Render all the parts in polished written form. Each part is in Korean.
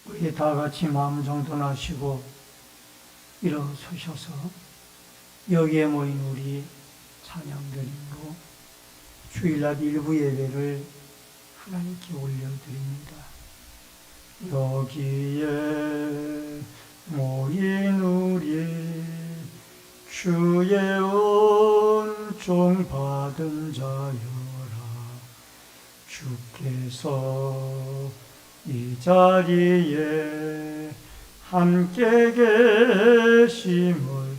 우리 다 같이 마음 정돈하시고 일어서셔서 여기에 모인 우리 찬양드림으로 주일날 일부 예배를 하나님께 올려드립니다. 여기에 모인 우리 주의 은총 받은 자여라. 주께서 이 자리에 함께 계심을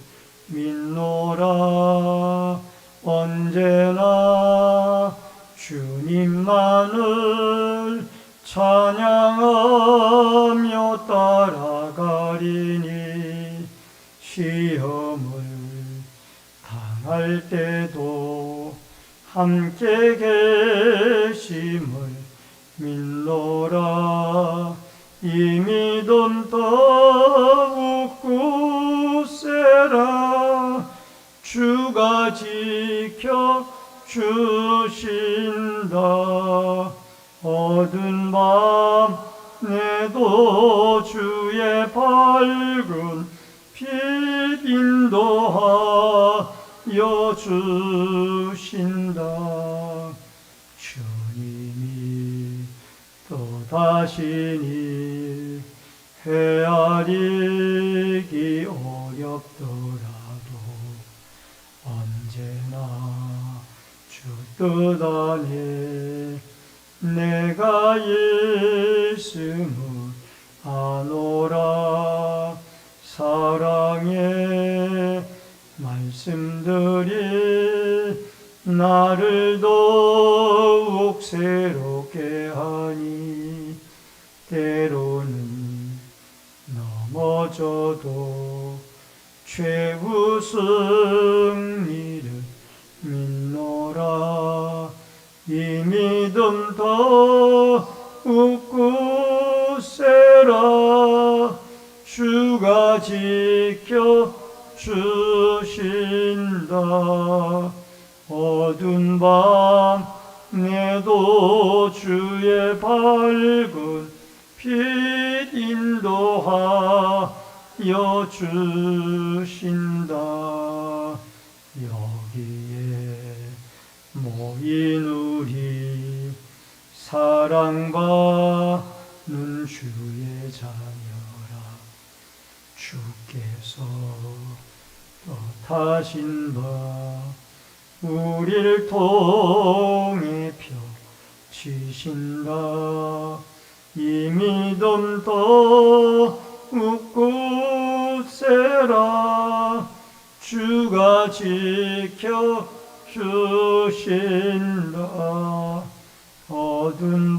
믿노라. 언제나 주님만을 찬양하며 따라가리니 시험을 당할 때도 함께 계심을 믿노라. 이 믿음 더욱 굳세라. 주가 지켜 주신다. 어두운 밤에도 주의 밝은 빛 인도하여 주신다. 주님이 또다시니 헤아리기 어렵더라도 언제나 주 뜻 안에 내가 있음을 아노라. 사랑의 말씀들이 나를 더욱 새롭게 하니 때로는 넘어져도 최후 승리를 믿노라. 이 믿음 더욱 굳세라. 주가 지켜 주신다. 어두운 밤에도 주의 밝은 빛 인도하여 주신다. 여기에 모인 우리 사랑받는 주의 자녀라. 주께서 뜻하신 바 우리를 통해 펴주신다. 이 믿음 더욱 굳세라. 주가 지켜 주신다. 어두운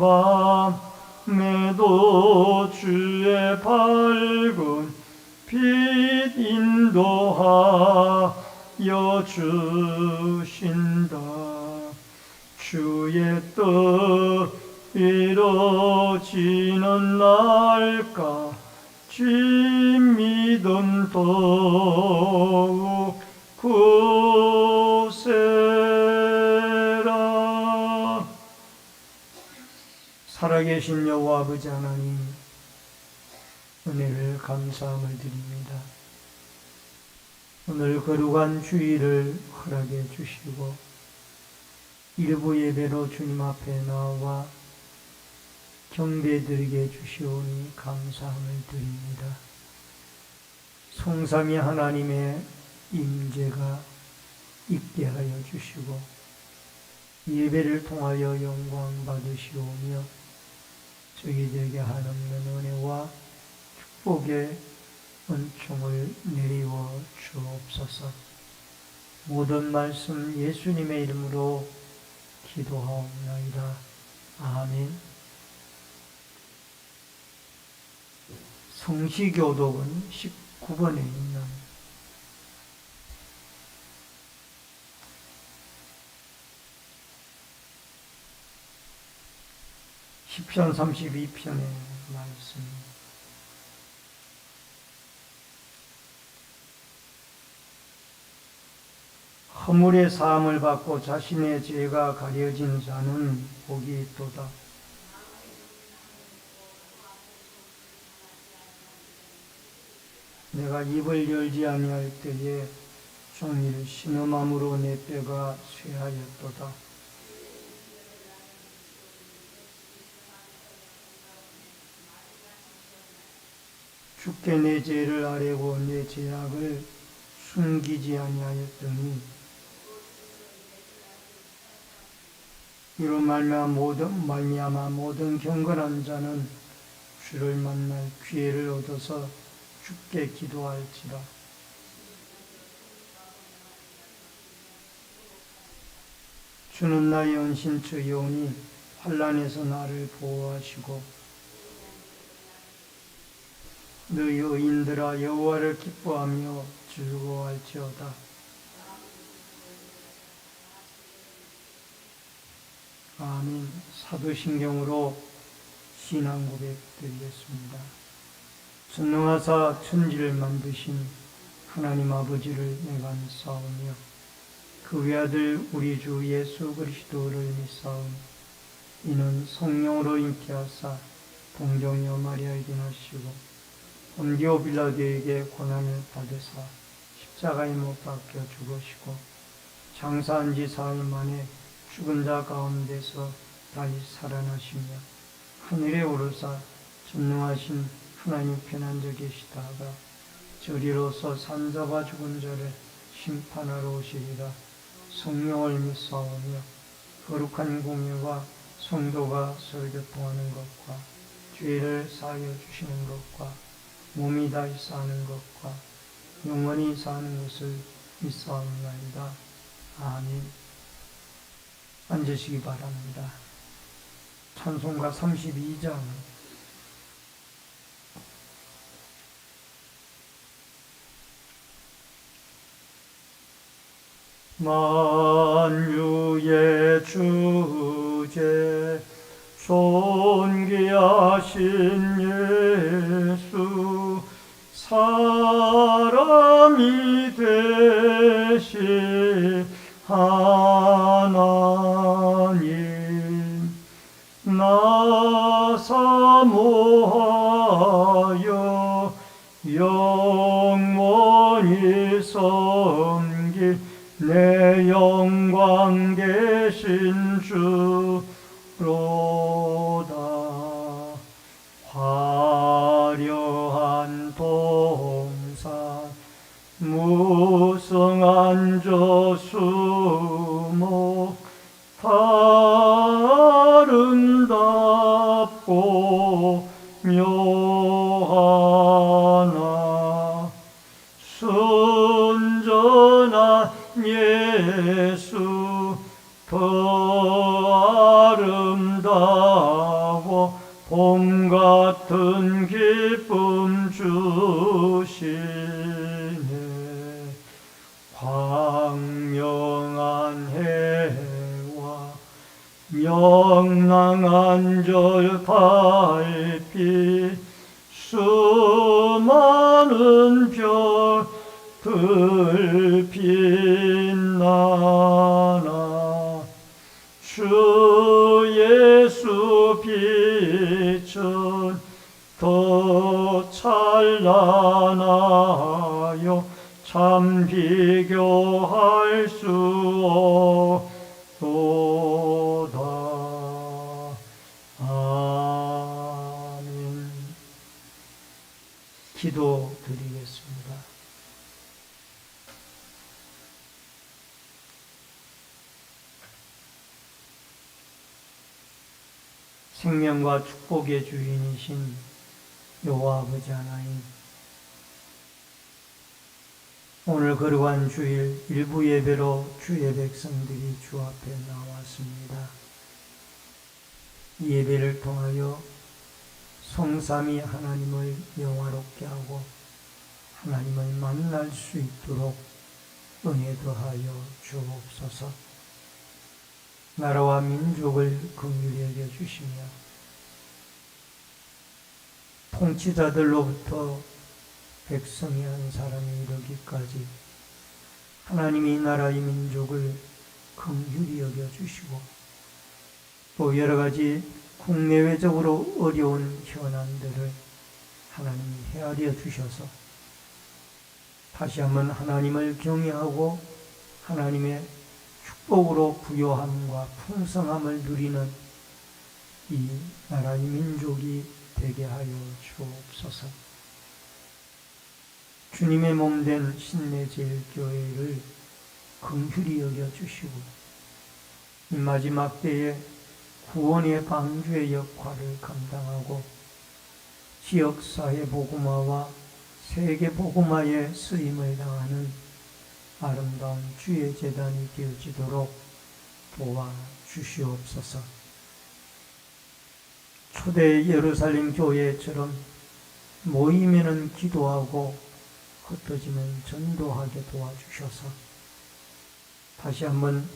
밤에도 주의 밝은 빛 인도하여 주신다. 주의 뜻 이루어지는 날까지 믿음 더욱 굳세라. 살아계신 여호와 아버지 하나님, 은혜를 감사함을 드립니다. 오늘 거룩한 주일을 허락해 주시고 일부 예배로 주님 앞에 나와 경배드리게 주시오니 감사함을 드립니다. 성삼위 하나님의 임재가 있게 하여 주시고 예배를 통하여 영광 받으시오며 저희들에게 한없는 은혜와 축복의 은총을 내리워 주옵소서. 모든 말씀 예수님의 이름으로 기도하옵나이다. 아멘. 성시교독은 19번에 있는 시편 32편의 말씀. 허물의 사함을 받고 자신의 죄가 가려진 자는 복이 있도다. 내가 입을 열지 아니할 때에 종일 신음함으로 내 뼈가 쇠하였도다. 주께 내 죄를 아뢰고 내 죄악을 숨기지 아니하였더니 이로 말미암아 모든 경건한 자는 주를 만날 기회를 얻어서 주께 기도할지라. 주는 나의 은신처이오니 환난에서 나를 보호하시고 너희 의인들아 여호와를 기뻐하며 즐거워할지어다. 아멘. 사도신경으로 신앙 고백 드리겠습니다. 전능하사 천지를 만드신 하나님 아버지를 내가 믿사오며 그 외아들 우리 주 예수 그리스도를 믿사오니 이는 성령으로 잉태하사 동정녀 마리아에게 나시고 본디오 빌라도에게 고난을 받으사 십자가에 못 박혀 죽으시고 장사한 지 사흘 만에 죽은 자 가운데서 다시 살아나시며 하늘에 오르사 전능하신 하나님 편안져 계시다가 저리로서 산자와 죽은 자를 심판하러 오시리라. 성령을 믿사오며 거룩한 공예와 성도가 서로 교통하는 것과 죄를 사하여 주시는 것과 몸이 다시 사는 것과 영원히 사는 것을 믿사옵나이다. 아멘. 앉으시기 바랍니다. 찬송가 32장. 만유의 주제 존귀하신 예수 사람이 되신 하나님 나 사모하여 영원히 섬길 내 영광 되신 주로다. 화려한 동산 무성한 저수목 아름답고 묘하나 순전한 예수 더 아름다워 봄 같은 기쁨 주시네. 광명한 해와 명랑한 절 달빛 수많은 별들 빛나나 주 예수 빛은 더 찬란하여 참 비교할 수 없도다. 아멘. 기도 드리겠습니다. 생명과 축복의 주인이신 여호와 아버지 하나님, 오늘 거룩한 주일 일부 예배로 주의 백성들이 주 앞에 나왔습니다. 이 예배를 통하여 성삼위 하나님을 영화롭게 하고 하나님을 만날 수 있도록 은혜 더하여 주옵소서. 나라와 민족을 긍휼히 여겨주시며 통치자들로부터 백성이 한 사람이 이르기까지 하나님이 나라의 민족을 긍휼히 여겨주시고 또 여러 가지 국내외적으로 어려운 현안들을 하나님이 헤아려 주셔서 다시 한번 하나님을 경외하고 하나님의 축복으로 부요함과 풍성함을 누리는 이 나라의 민족이 되게 하여 주옵소서. 주님의 몸된 신내제일교회를 긍휼히 여겨주시고 이 마지막 때에 구원의 방주의 역할을 감당하고 지역사회 복음화와 세계 복음화에 쓰임을 당하는 아름다운 주의 제단이 되어지도록 도와주시옵소서. 초대 예루살렘 교회처럼 모이면은 기도하고 흩어지면 전도하게 도와주셔서 다시 한번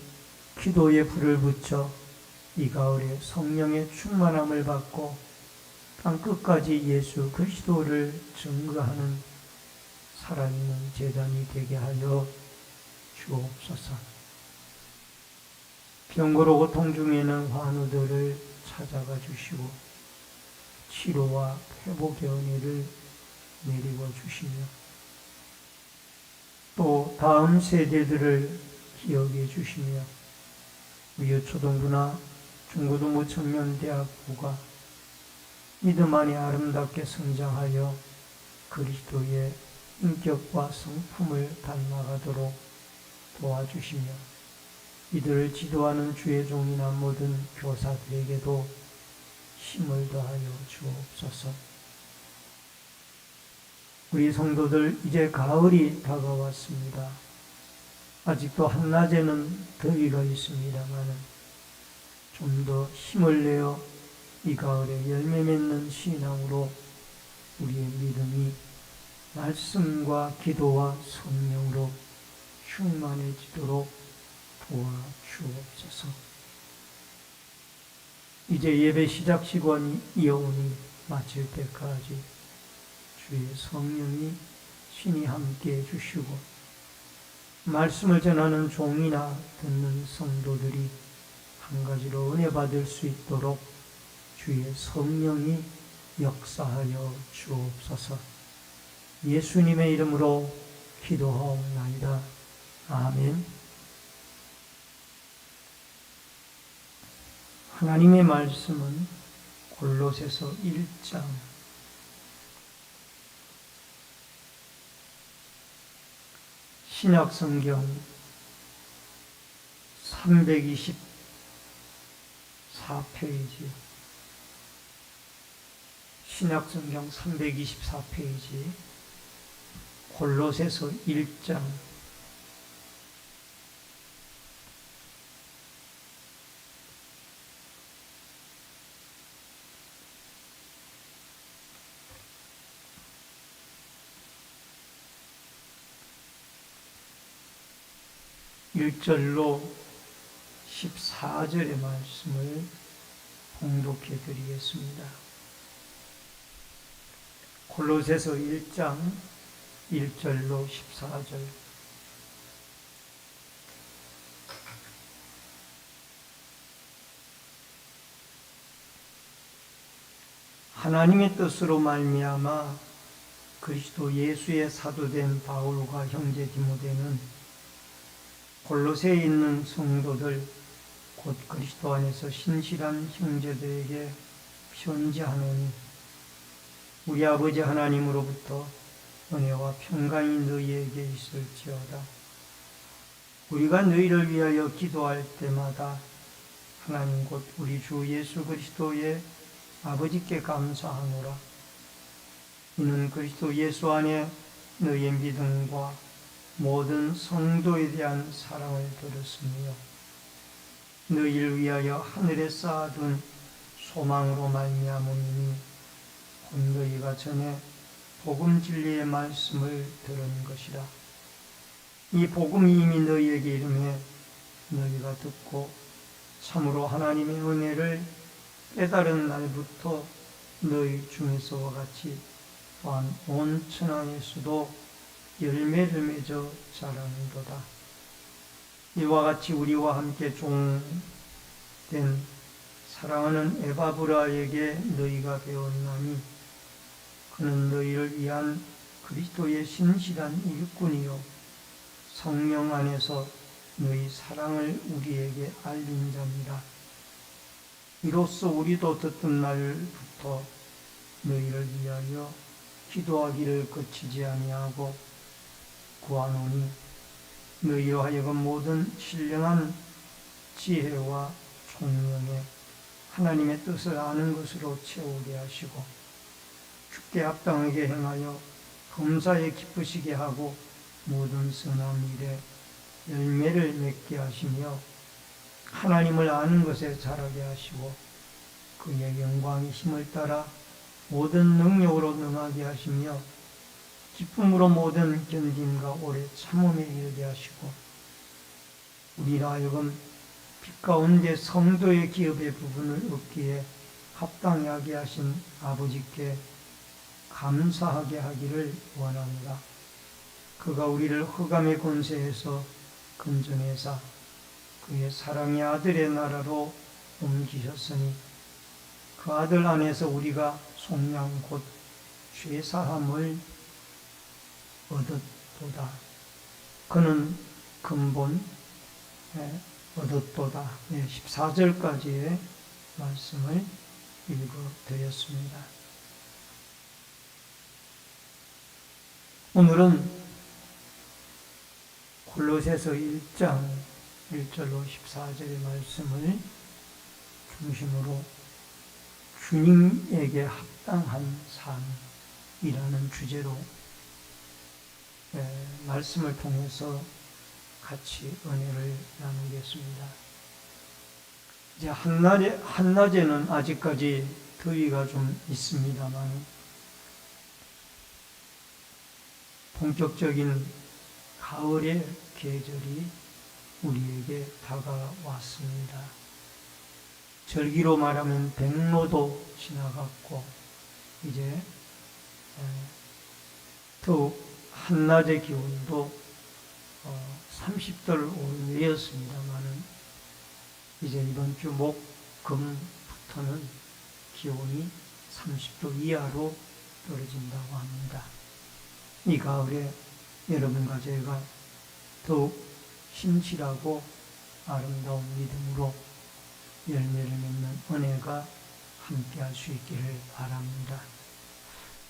기도에 불을 붙여 이 가을에 성령의 충만함을 받고 땅끝까지 예수 그리스도를 증거하는 살아있는 제단이 되게 하여 주옵소서. 병고로 고통 중에 있는 환우들을 찾아가 주시고 치료와 회복의 은혜를 내리고 주시며 또 다음 세대들을 기억해 주시며 위유초등부나 중고등부 청년대학부가 믿음 안에 아름답게 성장하여 그리스도의 인격과 성품을 닮아가도록 도와주시며 이들을 지도하는 주의 종이나 모든 교사들에게도 힘을 더하여 주옵소서. 우리 성도들 이제 가을이 다가왔습니다. 아직도 한낮에는 더위가 있습니다만 좀 더 힘을 내어 이 가을에 열매 맺는 신앙으로 우리의 믿음이 말씀과 기도와 성령으로 충만해지도록 도와주옵소서. 이제 예배 시작 시간이 이어오니 마칠 때까지 주의 성령이 신이 함께 해주시고 말씀을 전하는 종이나 듣는 성도들이 한 가지로 은혜 받을 수 있도록 주의 성령이 역사하여 주옵소서. 예수님의 이름으로 기도하옵나이다. 아멘. 하나님의 말씀은 골로새서 1장 신약성경 324페이지 신약성경 324페이지 골로새서 1장 1절로 14절의 말씀을 봉독해 드리겠습니다. 골로새서 1장 1절로 14절. 하나님의 뜻으로 말미암아 그리스도 예수의 사도된 바울과 형제 디모데는 골로새에 있는 성도들 곧 그리스도 안에서 신실한 형제들에게 편지하노니 우리 아버지 하나님으로부터 은혜와 평강이 너희에게 있을지어다. 우리가 너희를 위하여 기도할 때마다 하나님 곧 우리 주 예수 그리스도의 아버지께 감사하노라. 이는 그리스도 예수 안에 너희의 믿음과 모든 성도에 대한 사랑을 들었으며 너희를 위하여 하늘에 쌓아둔 소망으로 말미암음이니 곧 너희가 전에 복음 진리의 말씀을 들은 것이라. 이 복음이 이미 너희에게 이름해 너희가 듣고 참으로 하나님의 은혜를 깨달은 날부터 너희 중에서와 같이 또한 온 천하에서도 열매를 맺어 자라는도다. 이와 같이 우리와 함께 종된 사랑하는 에바브라에게 너희가 배웠나니 그는 너희를 위한 그리스도의 신실한 일꾼이요 성령 안에서 너희 사랑을 우리에게 알린 자니라. 이로써 우리도 듣던 날부터 너희를 위하여 기도하기를 그치지 아니하고 구하노니 너희로 하여금 모든 신령한 지혜와 총명에 하나님의 뜻을 아는 것으로 채우게 하시고 주께 합당하게 행하여 범사에 기쁘시게 하고 모든 선한 일에 열매를 맺게 하시며 하나님을 아는 것에 자라게 하시고 그의 영광의 힘을 따라 모든 능력으로 능하게 하시며 기쁨으로 모든 견딤과 오래 참음에 이르게 하시고 우리라 하여금 빛 가운데 성도의 기업의 부분을 얻기에 합당하게 하신 아버지께 감사하게 하기를 원합니다. 그가 우리를 흑암의 권세에서 건져내사 그의 사랑의 아들의 나라로 옮기셨으니 그 아들 안에서 우리가 속량 곧 죄사함을 얻었도다. 그는 근본 얻었도다. 14절까지의 말씀을 읽어드렸습니다. 오늘은 골로새서 1장 1절로 14절의 말씀을 중심으로 주님에게 합당한 삶이라는 주제로 말씀을 통해서 같이 은혜를 나누겠습니다. 이제 한낮에는 아직까지 더위가 좀 있습니다만 본격적인 가을의 계절이 우리에게 다가왔습니다. 절기로 말하면 백로도 지나갔고 이제 더욱 한낮의 기온도 30도를 오르내렸습니다만 이제 이번 주 목, 금부터는 기온이 30도 이하로 떨어진다고 합니다. 이 가을에 여러분과 제가 더욱 신실하고 아름다운 믿음으로 열매를 맺는 은혜가 함께 할 수 있기를 바랍니다.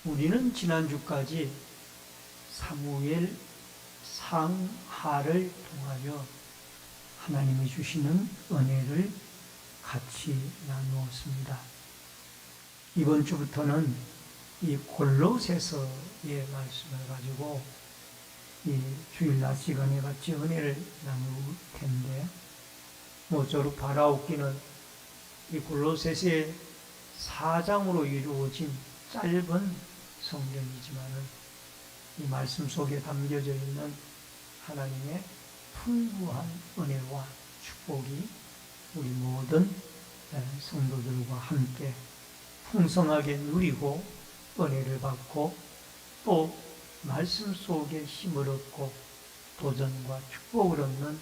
우리는 지난주까지 사무엘 상하를 통하여 하나님이 주시는 은혜를 같이 나누었습니다. 이번 주부터는 이 골로새서의 말씀을 가지고 이 주일 낮 시간에 같이 은혜를 나눌 텐데 모쪼록 바라옵기는 이 골로새서의 4장으로 이루어진 짧은 성경이지만은 이 말씀 속에 담겨져 있는 하나님의 풍부한 은혜와 축복이 우리 모든 성도들과 함께 풍성하게 누리고 은혜를 받고 또 말씀 속에 힘을 얻고 도전과 축복을 얻는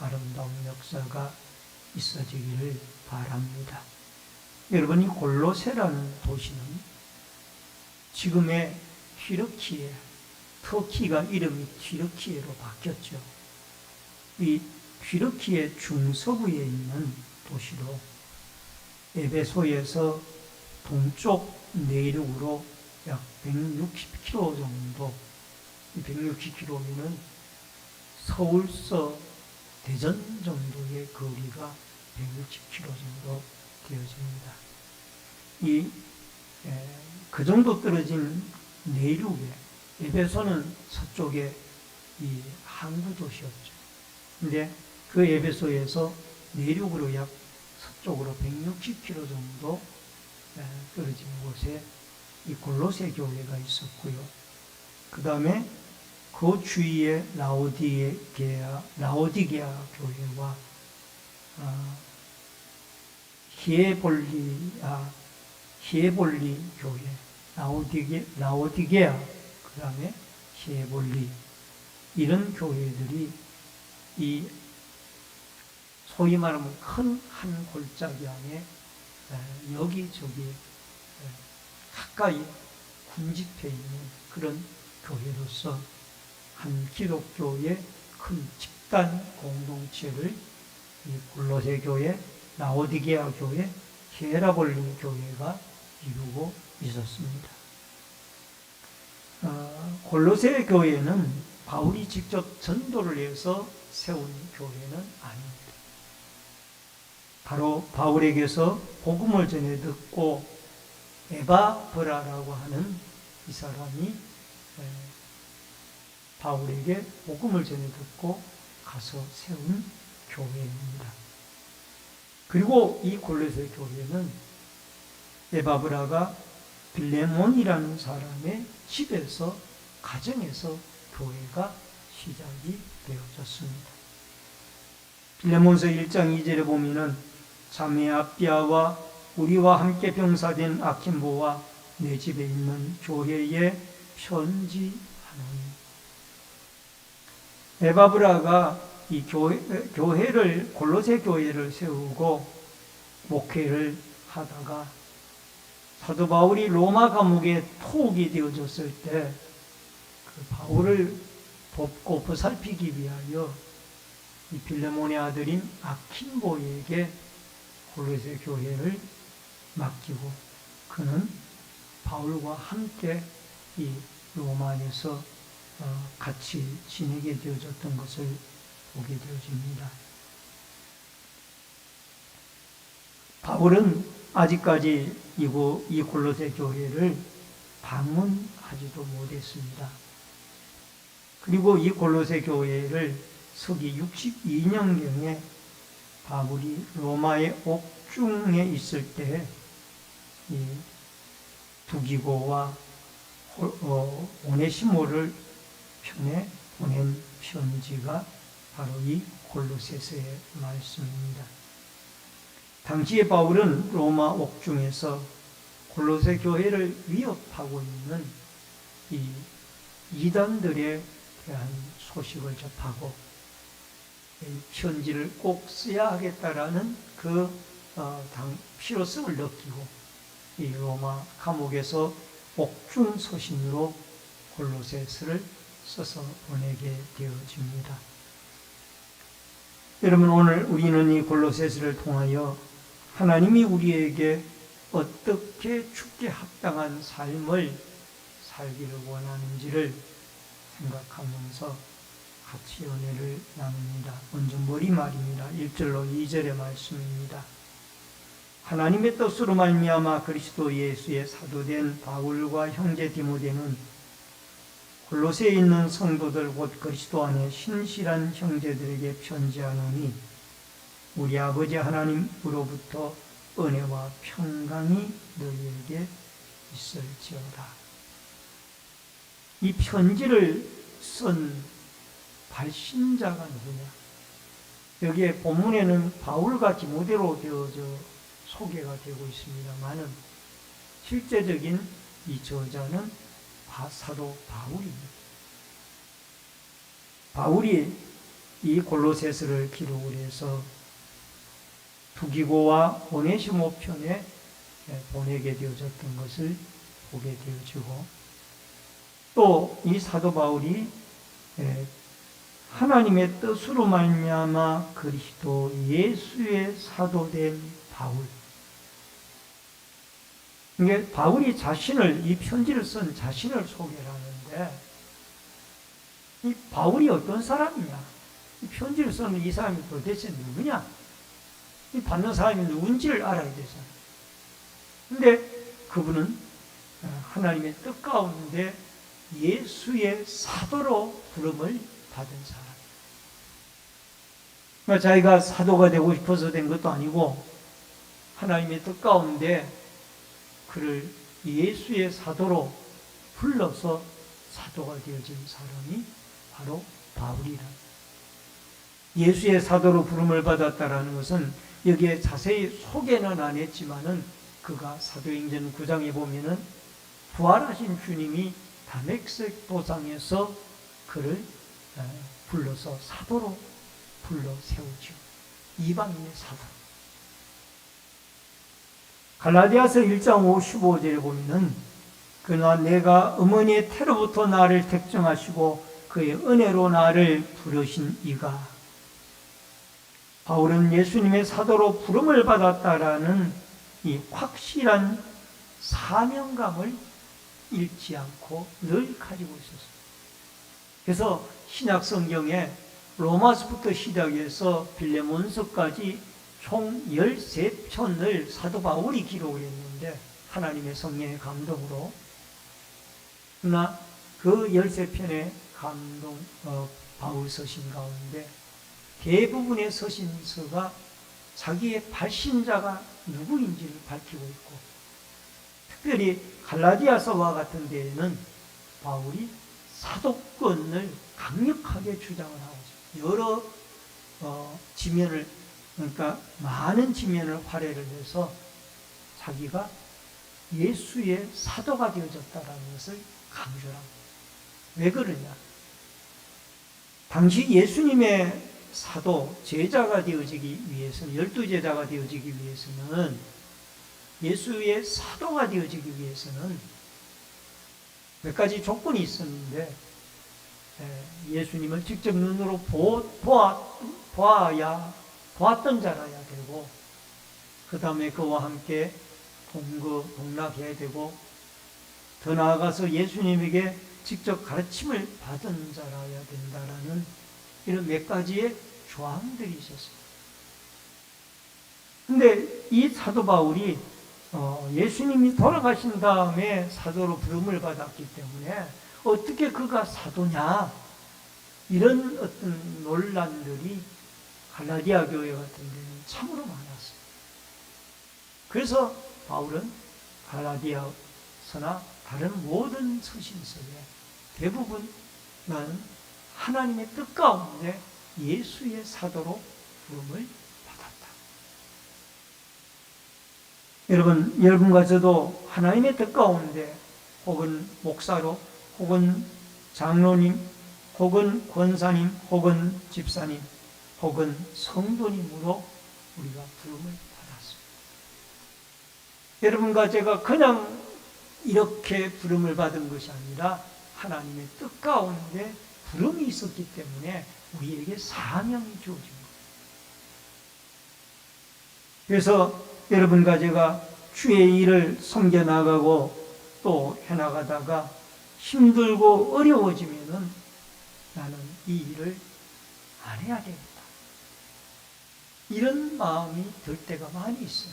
아름다운 역사가 있어지기를 바랍니다. 여러분, 이 골로새라는 도시는 지금의 튀르키예, 터키가 이름이 튀르키예로 바뀌었죠. 이 튀르키예 중서부에 있는 도시로 에베소에서 동쪽 내륙으로 약 160km 정도, 160km면 서울서 대전 정도의 거리가 160km 정도 되어집니다. 그 정도 떨어진 내륙에, 에베소는 서쪽에 이 항구 도시였죠. 근데 그 에베소에서 내륙으로 약 서쪽으로 160km 정도 떨어진 곳에 이 골로새 교회가 있었고요. 그 다음에 그 주위에 라오디게아 교회와 히에볼리 교회, 라오디게아, 그 다음에 히에볼리, 이런 교회들이 이 소위 말하면 큰 한 골짜기 안에 여기저기 가까이 군집해 있는 그런 교회로서 한 기독교의 큰 집단 공동체를 이 골로새 교회, 라오디게아 교회, 히에라볼리 교회가 이루고 있었습니다. 골로새 교회는 바울이 직접 전도를 해서 세운 교회는 아닙니다. 바로 바울에게서 복음을 전해 듣고 에바브라라고 하는 이 사람이 바울에게 복음을 전해 듣고 가서 세운 교회입니다. 그리고 이 골로새 교회는 에바브라가 빌레몬이라는 사람의 집에서, 가정에서 교회가 시작이 되어졌습니다. 빌레몬서 1장 2절에 보면은 자매 아비아와 우리와 함께 병사된 아킨보와 내 집에 있는 교회에 편지하노니. 에바브라가 이 교회를, 골로새 교회를 세우고 목회를 하다가 사도 바울이 로마 감옥에 포옥이 되어졌을 때 그 바울을 돕고 보살피기 위하여 이 빌레몬의 아들인 아킨보에게 골로새 교회를 맡기고 그는 바울과 함께 이 로마에서 같이 지내게 되어졌던 것을 보게 되어집니다. 바울은 아직까지 이 골로새 교회를 방문하지도 못했습니다. 그리고 이 골로새 교회를 서기 62년경에 바울이 로마의 옥중에 있을 때 이 두기고와 오네시모를 편에 보낸 편지가 바로 이 골로새서의 말씀입니다. 당시에 바울은 로마 옥중에서 골로새 교회를 위협하고 있는 이 이단들에 대한 소식을 접하고 이 편지를 꼭 써야 하겠다라는 그 필요성을 느끼고 이 로마 감옥에서 옥중 서신으로 골로새서를 써서 보내게 되어집니다. 여러분, 오늘 우리는 이 골로새서를 통하여 하나님이 우리에게 어떻게 죽게 합당한 삶을 살기를 원하는지를 생각하면서 같이 은혜를 나눕니다. 먼저 머리말입니다. 1절로 2절의 말씀입니다. 하나님의 뜻으로 말미암아 그리스도 예수의 사도된 바울과 형제 디모데는 골로새에 있는 성도들 곧 그리스도 안에 신실한 형제들에게 편지하노니 우리 아버지 하나님으로부터 은혜와 평강이 너희에게 있을지어다. 이 편지를 쓴 발신자가 누구냐? 여기에 본문에는 바울과 디모데로 되어져 소개가 되고 있습니다만은 실제적인 이 저자는 사도 바울입니다. 바울이 이 골로새서를 기록을 해서 두기고와 오네시모 편에 보내게 되어졌던 것을 보게 되어지고 또 이 사도 바울이 하나님의 뜻으로 말미암아 그리스도 예수의 사도된 바울. 이게 바울이 자신을, 이 편지를 쓴 자신을 소개를 하는데 이 바울이 어떤 사람이냐? 이 편지를 쓰는 이 사람이 도대체 누구냐? 이 받는 사람이 누군지를 알아야 되잖아요. 근데 그분은 하나님의 뜻 가운데 예수의 사도로 부름을 받은 사람. 그러니까 자기가 사도가 되고 싶어서 된 것도 아니고 하나님의 뜻 가운데 그를 예수의 사도로 불러서 사도가 되어진 사람이 바로 바울이라. 예수의 사도로 부름을 받았다라는 것은 여기에 자세히 소개는 안 했지만은 그가 사도행전 9장에 보면은 부활하신 주님이 다메섹 도상에서 그를 불러서 사도로 불러 세우죠. 이방인의 사도. 갈라디아서 1장 55절에 보면은 그러나 내가 어머니의 태로부터 나를 택정하시고 그의 은혜로 나를 부르신 이가. 바울은 예수님의 사도로 부름을 받았다라는 이 확실한 사명감을 잃지 않고 늘 가지고 있었습니다. 그래서 신약 성경에 로마서부터 시작해서 빌레몬서까지 총 13편을 사도 바울이 기록을 했는데, 하나님의 성령의 감동으로. 그러나 그 13편의 바울 서신 가운데 대부분의 서신서가 자기의 발신자가 누구인지를 밝히고 있고, 특별히 갈라디아서와 같은 데에는 바울이 사도권을 강력하게 주장을 하고 있습니다. 여러 지면을, 그러니까 많은 지면을 활용을 해서 자기가 예수의 사도가 되어졌다는 것을 강조를 합니다. 왜 그러냐? 당시 예수님의 사도, 제자가 되어지기 위해서는, 12제자가 되어지기 위해서는, 예수의 사도가 되어지기 위해서는 몇 가지 조건이 있었는데, 예수님을 직접 눈으로 보았던 자라야 되고, 그 다음에 그와 함께 동락해야 되고, 더 나아가서 예수님에게 직접 가르침을 받은 자라야 된다라는 이런 몇 가지의 조항들이 있었습니다. 근데 이 사도 바울이 예수님이 돌아가신 다음에 사도로 부름을 받았기 때문에 어떻게 그가 사도냐, 이런 어떤 논란들이 갈라디아 교회 같은 데는 참으로 많았어요. 그래서 바울은 갈라디아서나 다른 모든 서신서에 대부분 나는 하나님의 뜻 가운데 예수의 사도로 부름을 받았다. 여러분과 저도 하나님의 뜻 가운데 혹은 목사로, 혹은 장로님, 혹은 권사님, 혹은 집사님, 혹은 성도님으로 우리가 부름을 받았습니다. 여러분과 제가 그냥 이렇게 부름을 받은 것이 아니라 하나님의 뜻 가운데 부름이 있었기 때문에 우리에게 사명이 주어진 거예요. 그래서 여러분과 제가 주의 일을 섬겨나가고 또 해나가다가 힘들고 어려워지면은 나는 이 일을 안 해야 되겠다, 이런 마음이 들 때가 많이 있어요.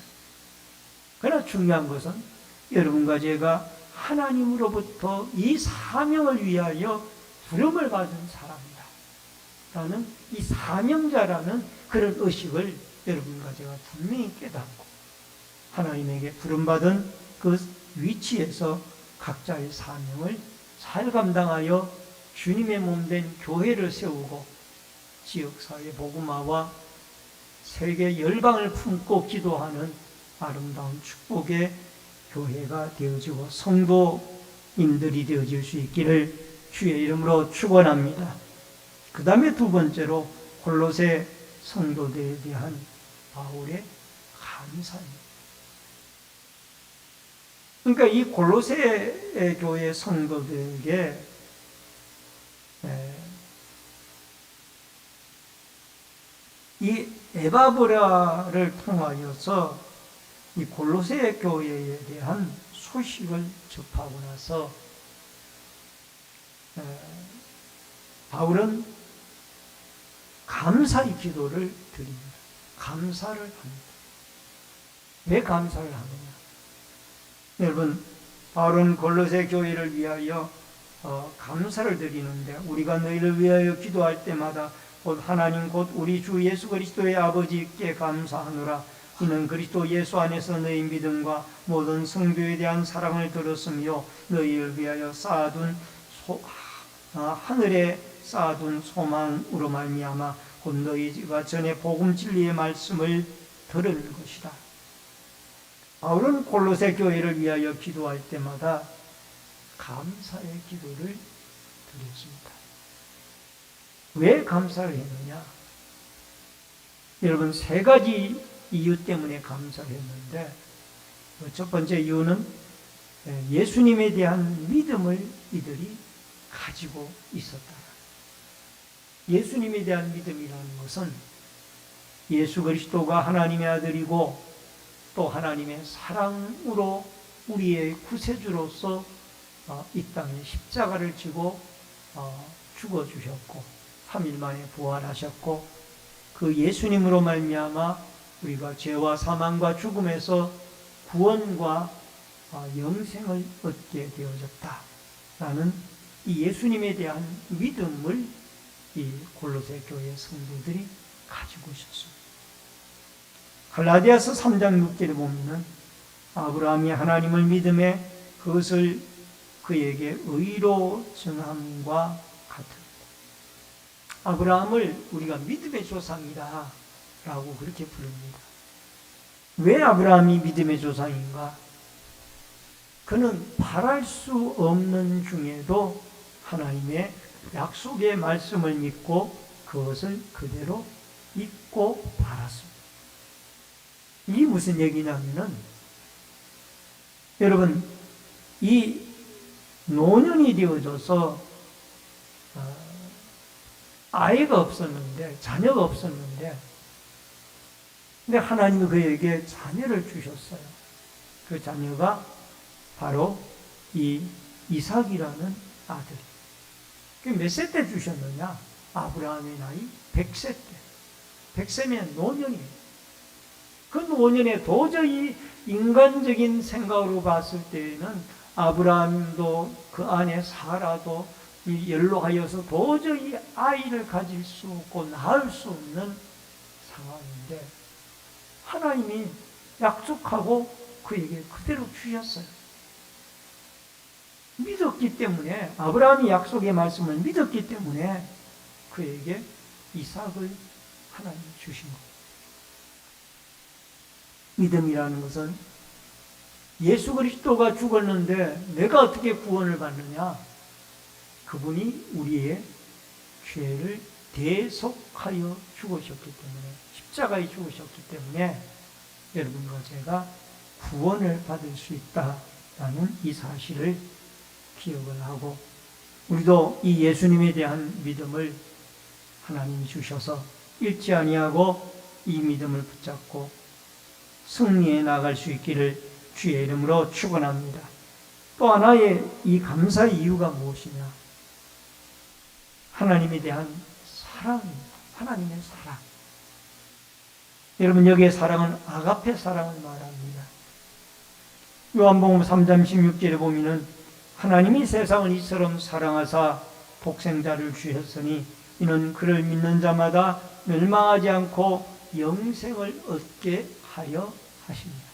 그러나 중요한 것은 여러분과 제가 하나님으로부터 이 사명을 위하여 부름을 받은 사람이다 라는 이 사명자라는 그런 의식을 여러분과 제가 분명히 깨닫고 하나님에게 부름받은 그 위치에서 각자의 사명을 잘 감당하여 주님의 몸된 교회를 세우고 지역사회 복음화와 세계 열방을 품고 기도하는 아름다운 축복의 교회가 되어지고 성도인들이 되어질 수 있기를 주의 이름으로 축원합니다. 그 다음에 두 번째로 골로새 성도들에 대한 바울의 감사입니다. 그러니까 이 골로새 교회 성도들에게 이 에바브라를 통하여서 이 골로새 교회에 대한 소식을 접하고 나서 바울은 감사의 기도를 드립니다. 감사를 합니다. 왜 감사를 하느냐? 여러분, 바울은 골로새 교회를 위하여 감사를 드리는데, 우리가 너희를 위하여 기도할 때마다 곧 하나님 곧 우리 주 예수 그리스도의 아버지께 감사하노라. 이는 그리스도 예수 안에서 너희 믿음과 모든 성도에 대한 사랑을 들었으며 너희를 위하여 하늘에 쌓아둔 소망으로 말미암아 곧 너희가 전에 복음 진리의 말씀을 들은 것이다. 바울은 골로새 교회를 위하여 기도할 때마다 감사의 기도를 드렸습니다. 왜 감사를 했느냐? 여러분, 세 가지 이유 때문에 감사를 했는데, 첫 번째 이유는 예수님에 대한 믿음을 이들이 가지고 있었다. 예수님에 대한 믿음이라는 것은 예수 그리스도가 하나님의 아들이고 또 하나님의 사랑으로 우리의 구세주로서 이 땅에 십자가를 지고 죽어주셨고 3일 만에 부활하셨고 그 예수님으로 말미암아 우리가 죄와 사망과 죽음에서 구원과 영생을 얻게 되어졌다라는 이 예수님에 대한 믿음을 이 골로새 교회 성도들이 가지고 있었습니다. 갈라디아서 3장 6절에 보면은 아브라함이 하나님을 믿음에 그것을 그에게 의로 정함과 같은 아브라함을 우리가 믿음의 조상이다 라고 그렇게 부릅니다. 왜 아브라함이 믿음의 조상인가? 그는 바랄 수 없는 중에도 하나님의 약속의 말씀을 믿고 그것을 그대로 믿고 바랐습니다. 이게 무슨 얘기냐면은 여러분 이 노년이 되어져서 아이가 없었는데 자녀가 없었는데 근데 하나님이 그에게 자녀를 주셨어요. 그 자녀가 바로 이 이삭이라는 아들. 몇 세 때 주셨느냐? 아브라함의 나이 100세 때. 100세면 노년이에요. 그 노년에 도저히 인간적인 생각으로 봤을 때에는 아브라함도 그 아내 사라도 연로하여서 도저히 아이를 가질 수 없고 낳을 수 없는 상황인데 하나님이 약속하고 그에게 그대로 주셨어요. 믿었기 때문에 아브라함이 약속의 말씀을 믿었기 때문에 그에게 이삭을 하나님이 주신 거예요. 믿음이라는 것은 예수 그리스도가 죽었는데 내가 어떻게 구원을 받느냐? 그분이 우리의 죄를 대속하여 죽으셨기 때문에 십자가에 죽으셨기 때문에 여러분과 제가 구원을 받을 수 있다라는 이 사실을 기억을 하고 우리도 이 예수님에 대한 믿음을 하나님이 주셔서 잃지 아니하고 이 믿음을 붙잡고 승리해 나갈 수 있기를 주의 이름으로 축원합니다. 또 하나의 이 감사의 이유가 무엇이냐? 하나님에 대한 사랑입니다. 하나님의 사랑. 여러분 여기에 사랑은 아가페 사랑을 말합니다. 요한복음 3장 16절에 보면은 하나님이 세상을 이처럼 사랑하사 독생자를 주셨으니 이는 그를 믿는 자마다 멸망하지 않고 영생을 얻게 하여 하십니다.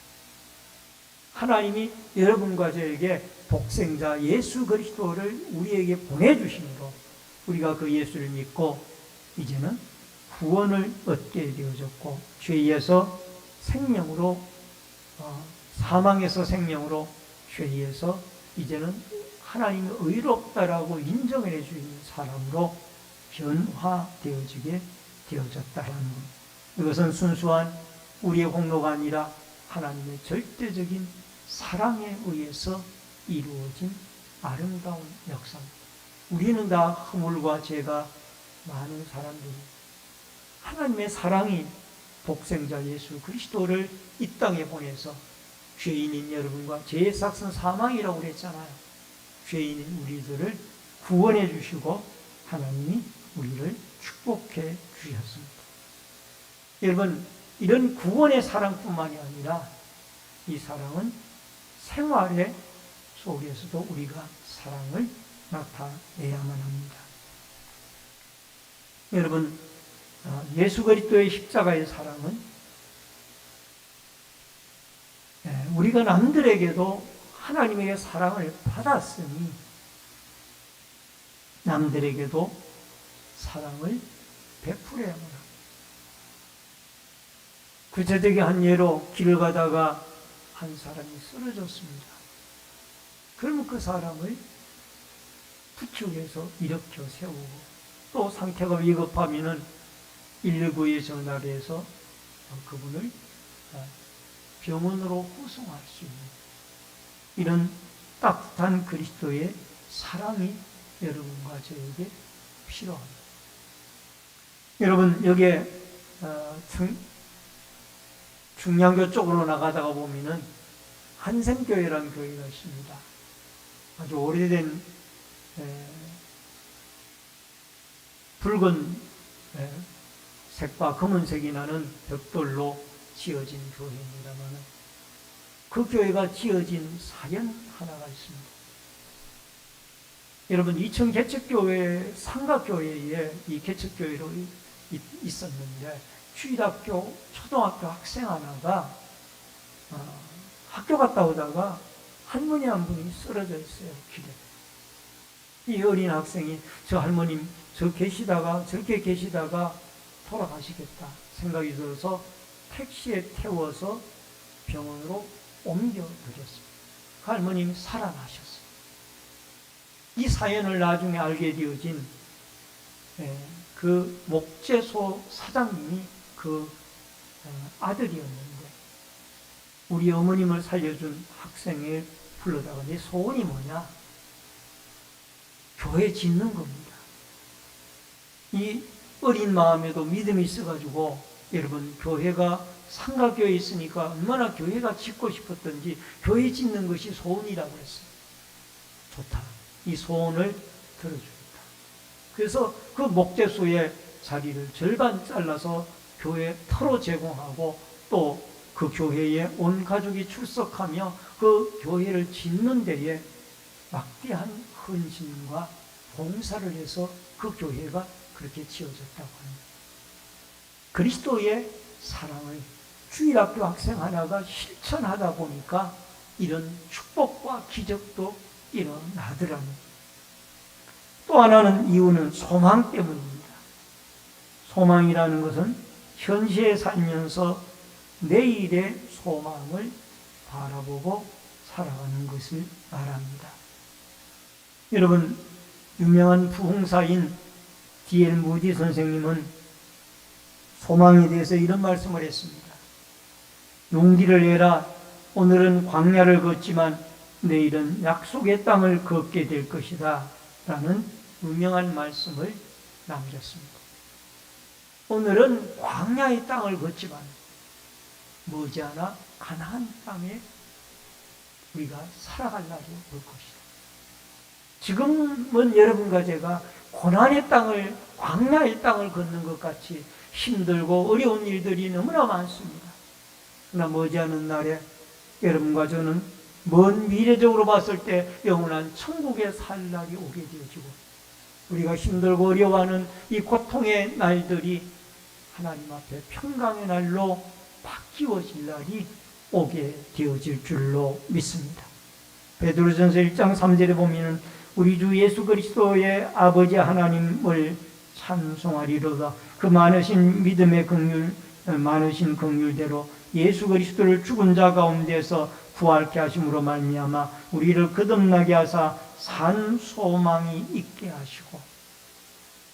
하나님이 여러분과 저에게 독생자 예수 그리스도를 우리에게 보내주심으로 우리가 그 예수를 믿고 이제는 구원을 얻게 되어졌고 죄에서 생명으로 사망에서 생명으로 죄에서 이제는 하나님이 의롭다라고 인정해 주는 사람으로 변화되어지게 되어졌다라는 것. 이것은 순수한 우리의 공로가 아니라 하나님의 절대적인 사랑에 의해서 이루어진 아름다운 역사입니다. 우리는 다 허물과 죄가 많은 사람들이 하나님의 사랑이 독생자 예수 그리스도를 이 땅에 보내서 죄인인 여러분과 죄의 삭은 사망이라고 그랬잖아요. 죄인인 우리들을 구원해 주시고 하나님이 우리를 축복해 주셨습니다. 여러분 이런 구원의 사랑뿐만이 아니라 이 사랑은 생활의 속에서도 우리가 사랑을 나타내야만 합니다. 여러분 예수 그리스도의 십자가의 사랑은 우리가 남들에게도 하나님의 사랑을 받았으니 남들에게도 사랑을 베풀어야만 합니다. 구체적인 한 예로 길을 가다가 한 사람이 쓰러졌습니다. 그러면 그 사람을 부축해서 일으켜 세우고 또 상태가 위급하면은 119에 전화를 해서 그분을 병원으로 후송할 수 있는 이런 따뜻한 그리스도의 사랑이 여러분과 저에게 필요합니다. 여러분, 여기에 중량교 쪽으로 나가다가 보면은 한샘교회라는 교회가 있습니다. 아주 오래된 붉은 색과 검은색이 나는 벽돌로 지어진 교회입니다만 그 교회가 지어진 사연 하나가 있습니다. 여러분, 이천 개척교회 상가교회에 이 개척교회로 있었는데 주일학교 초등학교 학생 하나가 학교 갔다 오다가 할머니 한 분이 쓰러져 있어요, 길에. 이 어린 학생이 저 할머님 저렇게 계시다가 돌아가시겠다 생각이 들어서 택시에 태워서 병원으로 옮겨드렸습니다. 그 할머님이 살아나셨어요. 이 사연을 나중에 알게 되어진 그 목재소 사장님이 그 아들이었는데 우리 어머님을 살려준 학생을 불러다가 내 소원이 뭐냐? 교회 짓는 겁니다. 이 어린 마음에도 믿음이 있어가지고 여러분, 교회가 상가교회에 있으니까 얼마나 교회가 짓고 싶었던지 교회 짓는 것이 소원이라고 했어요. 좋다. 이 소원을 들어주겠다. 그래서 그 목재소의 자리를 절반 잘라서 교회 터로 제공하고 또 그 교회에 온 가족이 출석하며 그 교회를 짓는 데에 막대한 헌신과 봉사를 해서 그 교회가 그렇게 지어졌다고 합니다. 그리스도의 사랑을 주일학교 학생 하나가 실천하다 보니까 이런 축복과 기적도 일어나더랍니다. 또 하나는 이유는 소망 때문입니다. 소망이라는 것은 현시에 살면서 내일의 소망을 바라보고 살아가는 것을 말합니다. 여러분, 유명한 부흥사인 D.L. 무디 선생님은 소망에 대해서 이런 말씀을 했습니다. 용기를 내라. 오늘은 광야를 걷지만 내일은 약속의 땅을 걷게 될 것이다. 라는 유명한 말씀을 남겼습니다. 오늘은 광야의 땅을 걷지만 머지않아 가나안 땅에 우리가 살아갈 날이 올 것이다. 지금은 여러분과 제가 고난의 땅을, 광야의 땅을 걷는 것 같이 힘들고 어려운 일들이 너무나 많습니다. 그러나 머지않은 날에 여러분과 저는 먼 미래적으로 봤을 때 영원한 천국에 살 날이 오게 되어지고 우리가 힘들고 어려워하는 이 고통의 날들이 하나님 앞에 평강의 날로 바뀌어질 날이 오게 되어질 줄로 믿습니다. 베드로전서 1장 3절에 보면 우리 주 예수 그리스도의 아버지 하나님을 찬송하리로다. 그 많으신 믿음의 많으신 긍휼대로 예수 그리스도를 죽은 자 가운데서 부활케 하심으로 말미암아 우리를 거듭나게 하사 산 소망이 있게 하시고,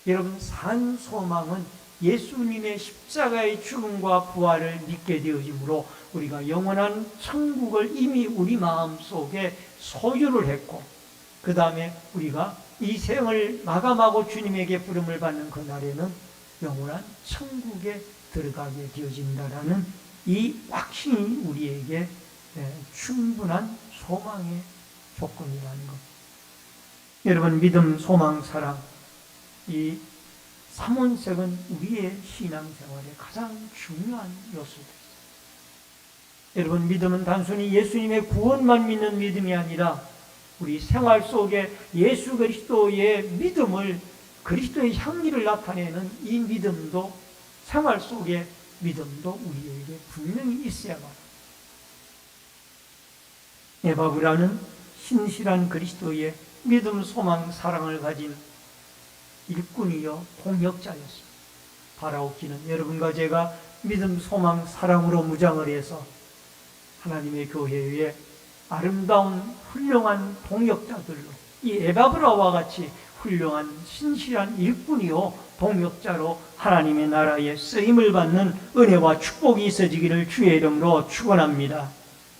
여러분, 산 소망은 예수님의 십자가의 죽음과 부활을 믿게 되어지므로 우리가 영원한 천국을 이미 우리 마음속에 소유를 했고 그 다음에 우리가 이 생을 마감하고 주님에게 부름을 받는 그날에는 영원한 천국에 들어가게 되어진다라는 이 확신이 우리에게 충분한 소망의 조건이라는 것. 여러분, 믿음, 소망, 사랑, 이 삼원색은 우리의 신앙생활의 가장 중요한 요소입니다. 여러분, 믿음은 단순히 예수님의 구원만 믿는 믿음이 아니라 우리 생활 속에 예수 그리스도의 믿음을, 그리스도의 향기를 나타내는 이 믿음도, 생활 속의 믿음도 우리에게 분명히 있어야만 합니다. 에바브라는 신실한 그리스도의 믿음, 소망, 사랑을 가진 일꾼이요 동역자였습니다. 바라옵기는 여러분과 제가 믿음, 소망, 사랑으로 무장을 해서 하나님의 교회에 아름다운 훌륭한 동역자들로, 이 에바브라와 같이 훌륭한 신실한 일꾼이요 동역자로 하나님의 나라에 쓰임을 받는 은혜와 축복이 있어지기를 주의 이름으로 축원합니다.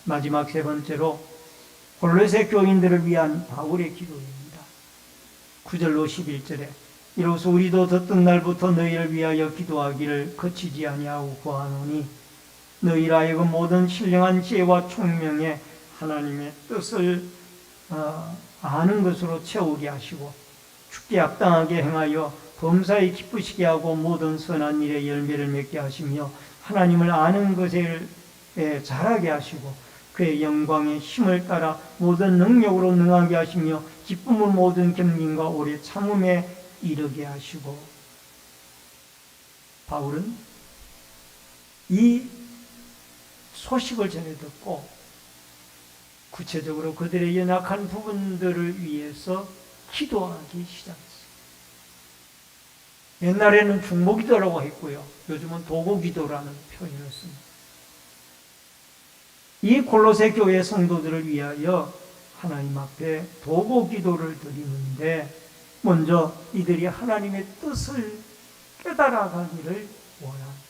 마지막 세 번째로 골로새 교인들을 위한 바울의 기도입니다. 9절로 11절에 이로써 우리도 듣던 날부터 너희를 위하여 기도하기를 그치지 아니하고 구하노니 너희라 하여금 모든 신령한 지혜와 총명에 하나님의 뜻을 아는 것으로 채우게 하시고 죽게 합당하게 행하여 범사에 기쁘시게 하고 모든 선한 일에 열매를 맺게 하시며 하나님을 아는 것에 잘하게 하시고 그의 영광의 힘을 따라 모든 능력으로 능하게 하시며 기쁨을 모든 겸손과 오래 참음에 이르게 하시고. 바울은 이 소식을 전해 듣고 구체적으로 그들의 연약한 부분들을 위해서 기도하기 시작했어요. 옛날에는 중보기도라고 했고요. 요즘은 도구기도라는 표현을 씁니다. 이 골로새 교회 성도들을 위하여 하나님 앞에 도구기도를 드리는데 먼저 이들이 하나님의 뜻을 깨달아가기를 원합니다.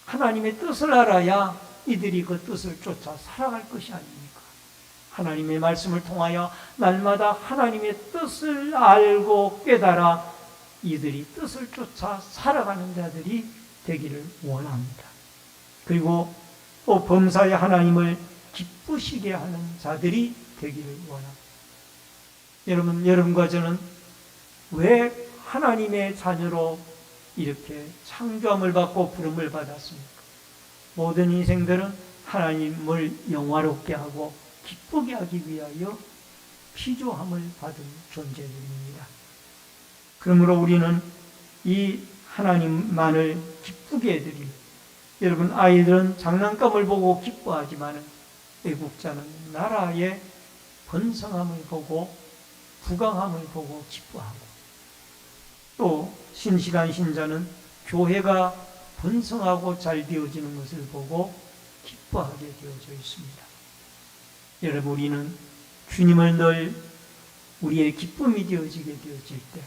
하나님의 뜻을 알아야 이들이 그 뜻을 쫓아 살아갈 것이 아닙니까? 하나님의 말씀을 통하여 날마다 하나님의 뜻을 알고 깨달아 이들이 뜻을 쫓아 살아가는 자들이 되기를 원합니다. 그리고 또 범사에 하나님을 기쁘시게 하는 자들이 되기를 원합니다. 여러분과 저는 왜 하나님의 자녀로 이렇게 창조함을 받고 부름을 받았습니까? 모든 인생들은 하나님을 영화롭게 하고 기쁘게 하기 위하여 피조함을 받은 존재들입니다. 그러므로 우리는 이 하나님만을 기쁘게 해드릴, 여러분 아이들은 장난감을 보고 기뻐하지만 애국자는 나라의 번성함을 보고 부강함을 보고 기뻐하고, 또 신실한 신자는 교회가 번성하고 잘 되어지는 것을 보고 기뻐하게 되어져 있습니다. 여러분, 우리는 주님을 늘 우리의 기쁨이 되어지게 되어질 때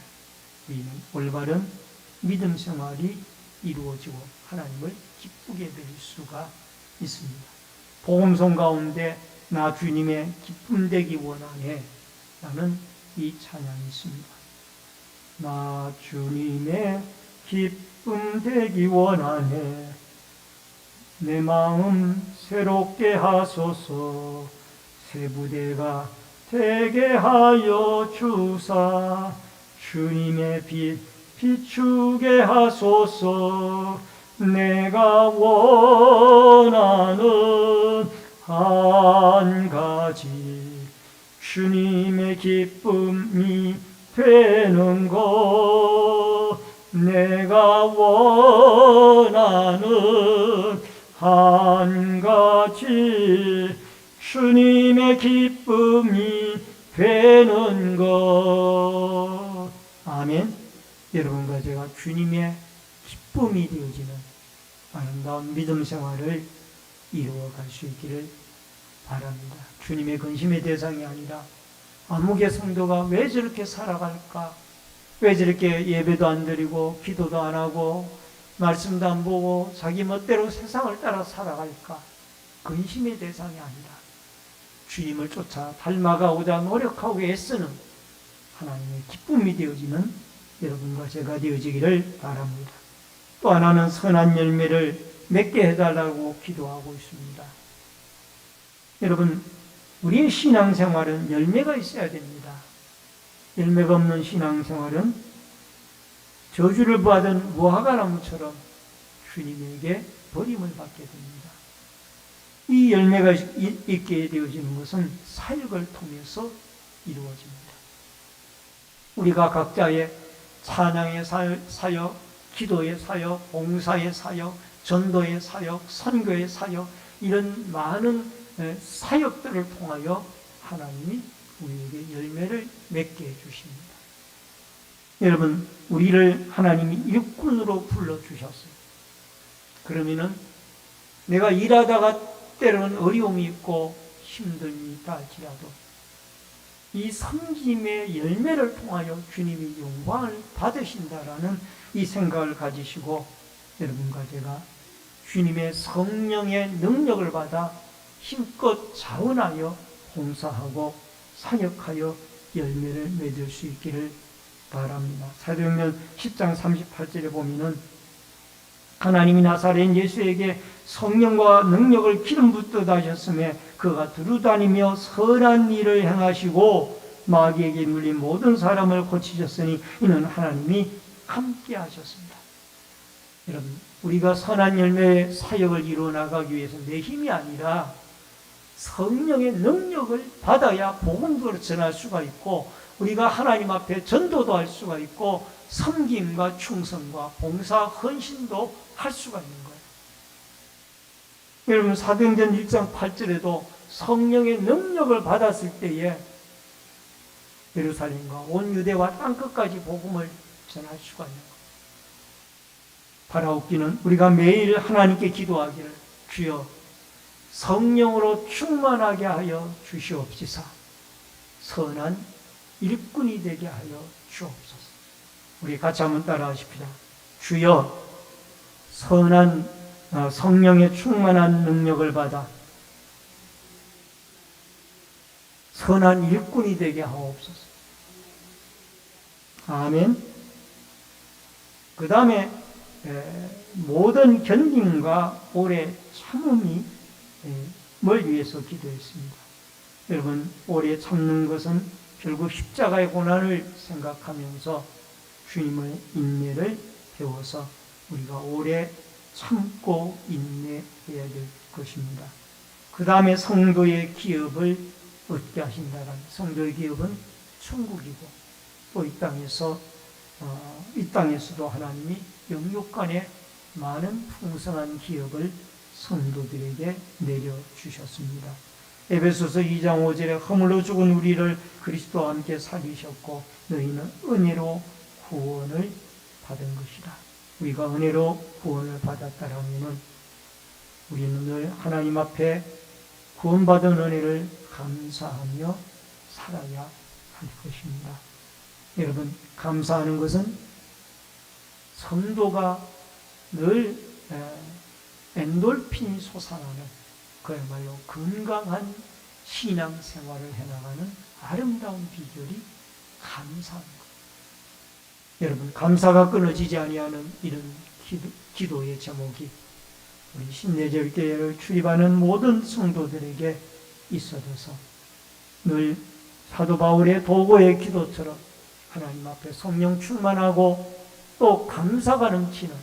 우리는 올바른 믿음 생활이 이루어지고 하나님을 기쁘게 드릴 수가 있습니다. 복음송 가운데 나 주님의 기쁨 되기 원하네 라는 이 찬양이 있습니다. 나 주님의 기쁨 되기 원하네, 내 마음 새롭게 하소서, 새 부대가 되게 하여 주사, 주님의 빛 비추게 하소서, 내가 원하는 한 가지 주님의 기쁨이 되는 것, 내가 원하는 한 가지 주님의 기쁨이 되는 것. 아멘. 여러분과 제가 주님의 기쁨이 되어지는 아름다운 믿음 생활을 이루어갈 수 있기를 바랍니다. 주님의 근심의 대상이 아니라 아무개 성도가 왜 저렇게 살아갈까? 왜 저렇게 예배도 안 드리고 기도도 안 하고 말씀도 안 보고 자기 멋대로 세상을 따라 살아갈까? 근심의 대상이 아니라 주님을 쫓아 닮아가고자 노력하고 애쓰는 하나님의 기쁨이 되어지는 여러분과 제가 되어지기를 바랍니다. 또 하나는 선한 열매를 맺게 해달라고 기도하고 있습니다. 여러분, 우리의 신앙생활은 열매가 있어야 됩니다. 열매가 없는 신앙생활은 저주를 받은 무화과나무처럼 주님에게 버림을 받게 됩니다. 이 열매가 있게 되어지는 것은 사역을 통해서 이루어집니다. 우리가 각자의 찬양의 사역, 기도의 사역, 봉사의 사역, 전도의 사역, 선교의 사역, 이런 많은 사역들을 통하여 하나님이 우리에게 열매를 맺게 해주십니다. 여러분, 우리를 하나님이 일꾼으로 불러주셨어요. 그러면은 내가 일하다가 때로는 어려움이 있고 힘듦이 있다 할지라도 이 섬김의 열매를 통하여 주님이 영광을 받으신다라는 이 생각을 가지시고 여러분과 제가 주님의 성령의 능력을 받아 힘껏 자원하여 봉사하고 사역하여 열매를 맺을 수 있기를 바랍니다. 사도행전 10장 38절에 보면은 하나님이 나사렛 예수에게 성령과 능력을 기름 붓듯 하셨음에 그가 두루다니며 선한 일을 행하시고 마귀에게 물린 모든 사람을 고치셨으니 이는 하나님이 함께 하셨습니다. 여러분, 우리가 선한 열매의 사역을 이루어 나가기 위해서 내 힘이 아니라 성령의 능력을 받아야 복음도 전할 수가 있고 우리가 하나님 앞에 전도도 할 수가 있고 섬김과 충성과 봉사, 헌신도 할 수가 있는 거예요. 여러분, 사도행전 1장 8절에도 성령의 능력을 받았을 때에 예루살렘과 온 유대와 땅끝까지 복음을 전할 수가 있는 거예요. 바라옵기는 우리가 매일 하나님께 기도하기를 주여 성령으로 충만하게 하여 주시옵시사 선한 일꾼이 되게 하여 주옵소서. 우리 같이 한번 따라 하십시다. 주여 선한 성령의 충만한 능력을 받아 선한 일꾼이 되게 하옵소서. 아멘. 그 다음에 모든 견딤과 오래 참음이 뭘 위해서 기도했습니다. 여러분, 오래 참는 것은 결국 십자가의 고난을 생각하면서 주님의 인내를 배워서 우리가 오래 참고 인내해야 될 것입니다. 그 다음에 성도의 기업을 얻게 하신다는, 성도의 기업은 천국이고 또 이 땅에서도 하나님이 영육간에 많은 풍성한 기업을 성도들에게 내려주셨습니다. 에베소서 2장 5절에 허물로 죽은 우리를 그리스도와 함께 살리셨고 너희는 은혜로 구원을 받은 것이다. 우리가 은혜로 구원을 받았다라면 우리는 늘 하나님 앞에 구원받은 은혜를 감사하며 살아야 할 것입니다. 여러분, 감사하는 것은 성도가 늘 엔돌핀이 솟아나는 그야말로 건강한 신앙생활을 해나가는 아름다운 비결이 감사합니다. 여러분, 감사가 끊어지지 아니하는 이런 기도의 제목이 우리 신내절교회를 출입하는 모든 성도들에게 있어져서 늘 사도 바울의 도고의 기도처럼 하나님 앞에 성령 충만하고 또 감사가 넘치는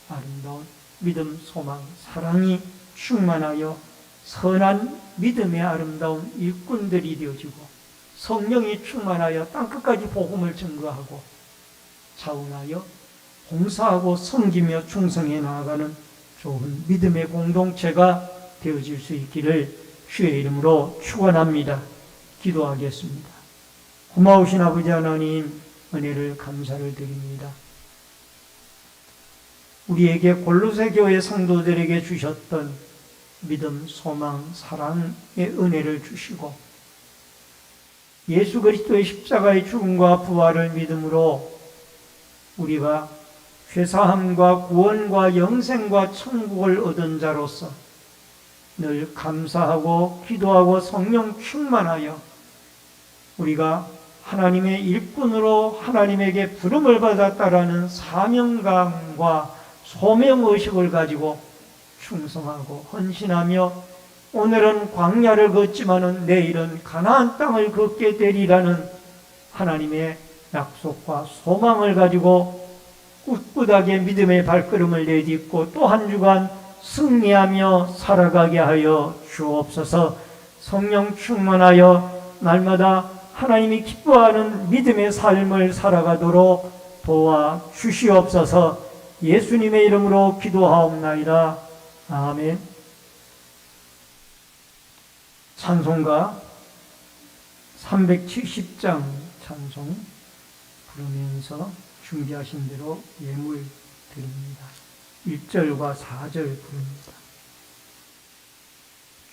아름다운 믿음, 소망, 사랑이 충만하여 선한 믿음의 아름다운 일꾼들이 되어지고 성령이 충만하여 땅끝까지 복음을 증거하고 자원하여 봉사하고 섬기며 충성해 나아가는 좋은 믿음의 공동체가 되어질 수 있기를 주의 이름으로 축원합니다. 기도하겠습니다. 고마우신 아버지 하나님, 은혜를 감사를 드립니다. 우리에게 골로새 교회 성도들에게 주셨던 믿음, 소망, 사랑의 은혜를 주시고 예수 그리스도의 십자가의 죽음과 부활을 믿음으로 우리가 회사함과 구원과 영생과 천국을 얻은 자로서 늘 감사하고 기도하고 성령 충만하여 우리가 하나님의 일꾼으로 하나님에게 부름을 받았다라는 사명감과 소명의식을 가지고 충성하고 헌신하며 오늘은 광야를 걷지만은 내일은 가나안 땅을 걷게 되리라는 하나님의 약속과 소망을 가지고 꿋꿋하게 믿음의 발걸음을 내딛고 또 한 주간 승리하며 살아가게 하여 주옵소서. 성령 충만하여 날마다 하나님이 기뻐하는 믿음의 삶을 살아가도록 도와주시옵소서. 예수님의 이름으로 기도하옵나이다. 아멘. 찬송가 370장 찬송 부르면서 준비하신 대로 예물 드립니다. 1절과 4절 부릅니다.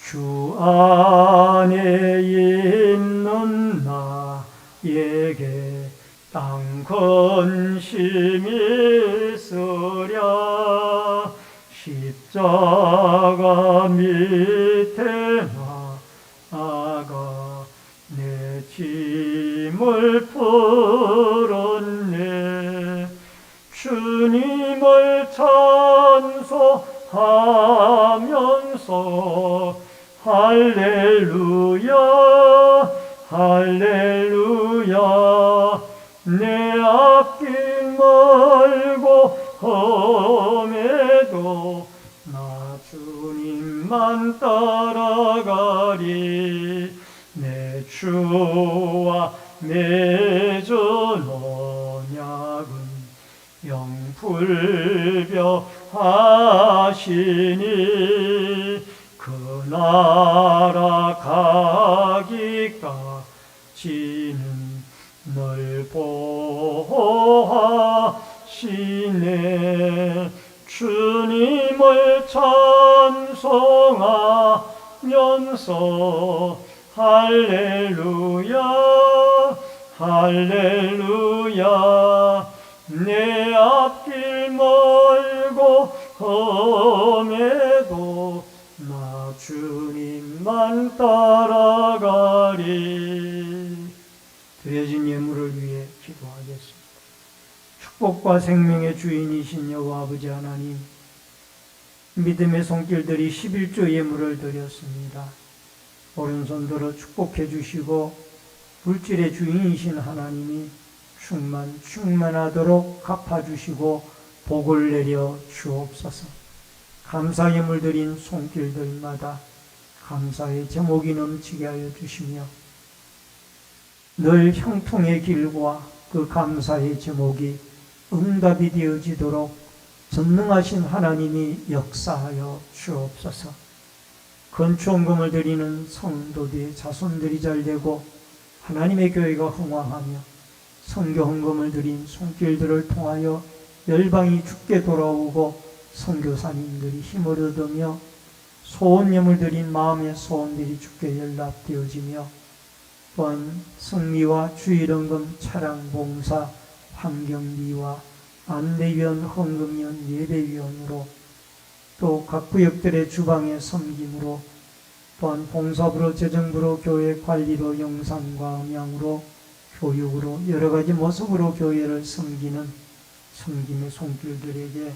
주 안에 있는 나에게 땅 근심이 있으랴 십자가 밑에 나아가 내 짐을 풀었네. 주님을 찬송하면서 할렐루야 할렐루야 내 앞길 멀고 험해도 나 주님만 따라가리. 내 주와 맺은 언약은 영불변하시니 그 나라 가기까지는 널 보호하시네. 주님을 찬송하면서 할렐루야 할렐루야 내 앞길 멀고 험해도 나 주님만 따라가리. 드려진 예물을 위해 기도하겠습니다. 축복과 생명의 주인이신 여호와 아버지 하나님, 믿음의 손길들이 11조 예물을 드렸습니다. 오른손 들어 축복해 주시고 물질의 주인이신 하나님이 충만하도록 갚아주시고 복을 내려 주옵소서. 감사 예물 드린 손길들마다 감사의 제목이 넘치게 하여 주시며 늘 형통의 길과 그 감사의 제목이 응답이 되어지도록 전능하신 하나님이 역사하여 주옵소서. 건축원금을 드리는 성도들의 자손들이 잘되고 하나님의 교회가 흥왕하며 선교 헌금을 드린 손길들을 통하여 열방이 주께 돌아오고 선교사님들이 힘을 얻으며 소원 예물 드린 마음의 소원들이 주께 연락되어지며 또한 성미와 주일헌금, 차량 봉사, 환경비와 안내위원, 헌금위원, 예배위원으로 또 각 구역들의 주방의 섬김으로 또한 봉사부로, 재정부로, 교회 관리로, 영상과 음향으로, 교육으로 여러 가지 모습으로 교회를 섬기는 섬김의 손길들에게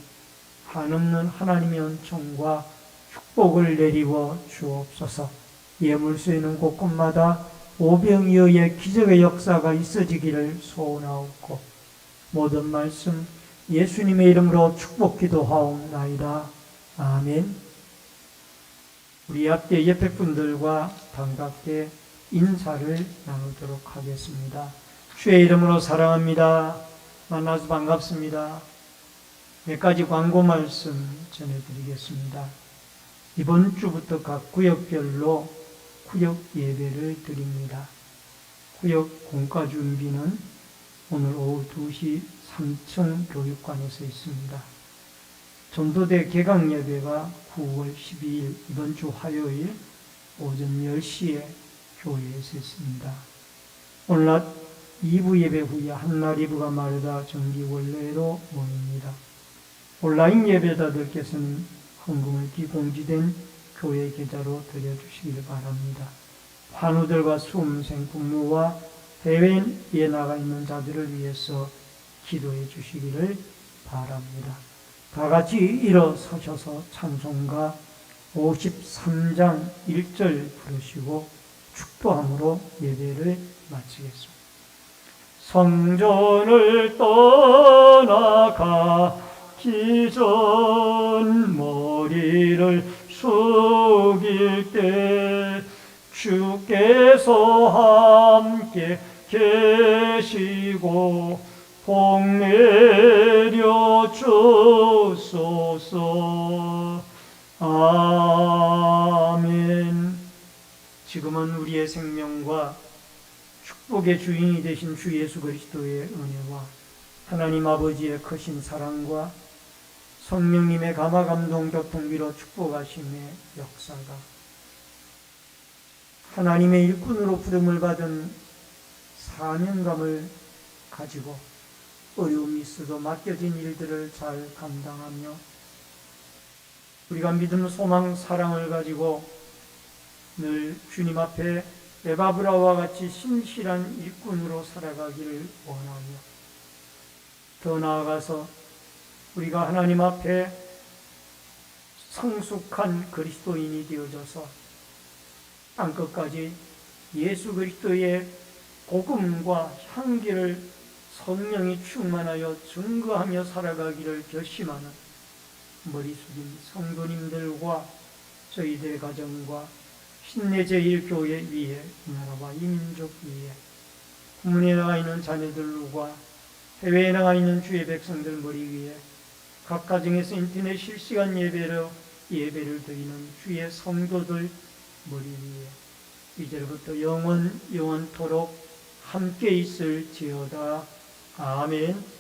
한없는 하나님의 은총과 축복을 내리워 주옵소서. 예물수에는 곳곳마다 오병이어의 기적의 역사가 있어지기를 소원하옵고 모든 말씀 예수님의 이름으로 축복 기도하옵나이다. 아멘. 우리 앞에 옆에 분들과 반갑게 인사를 나누도록 하겠습니다. 주의 이름으로 사랑합니다. 만나서 반갑습니다. 몇 가지 광고 말씀 전해드리겠습니다. 이번 주부터 각 구역별로 구역 예배를 드립니다. 구역 공과 준비는 오늘 오후 2시 3층 교육관에서 있습니다. 전도대 개강 예배가 9월 12일 이번 주 화요일 오전 10시에 교회에서 있습니다. 오늘 낮 2부 예배 후에 한날 2부가 마르다 정기 원래로 모입니다. 온라인 예배자들께서는 헌금을 기공지된 교회 계좌로 드려주시길 바랍니다. 환우들과 수험생, 국무와 해외에 나가 있는 자들을 위해서 기도해 주시기를 바랍니다. 다 같이 일어서셔서 찬송가 53장 1절 부르시고 축도함으로 예배를 마치겠습니다. 성전을 떠나가기 전 머리를 숙일 때 주께서 함께 계시고 복 내려 주소서. 아멘. 지금은 우리의 생명과 축복의 주인이 되신 주 예수 그리스도의 은혜와 하나님 아버지의 크신 사랑과 성령님의 감화 감동 교통비로 축복하심의 역사가 하나님의 일꾼으로 부름을 받은 사명감을 가지고 어려움이 있어도 맡겨진 일들을 잘 감당하며 우리가 믿음, 소망, 사랑을 가지고 늘 주님 앞에 에바브라와 같이 신실한 일꾼으로 살아가기를 원하며, 더 나아가서 우리가 하나님 앞에 성숙한 그리스도인이 되어져서 땅끝까지 예수 그리스도의 복음과 향기를 성령이 충만하여 증거하며 살아가기를 결심하는 머리 숙인 성도님들과 저희들 가정과 신내 제1교회 위에, 이 나라와 이 민족 위에, 국문에 나가 있는 자녀들과 해외에 나가 있는 주의 백성들 머리 위에, 각 가정에서 인터넷 실시간 예배를 드리는 주의 성도들 머리 위에 이제부터 영원토록 함께 있을지어다. 아멘.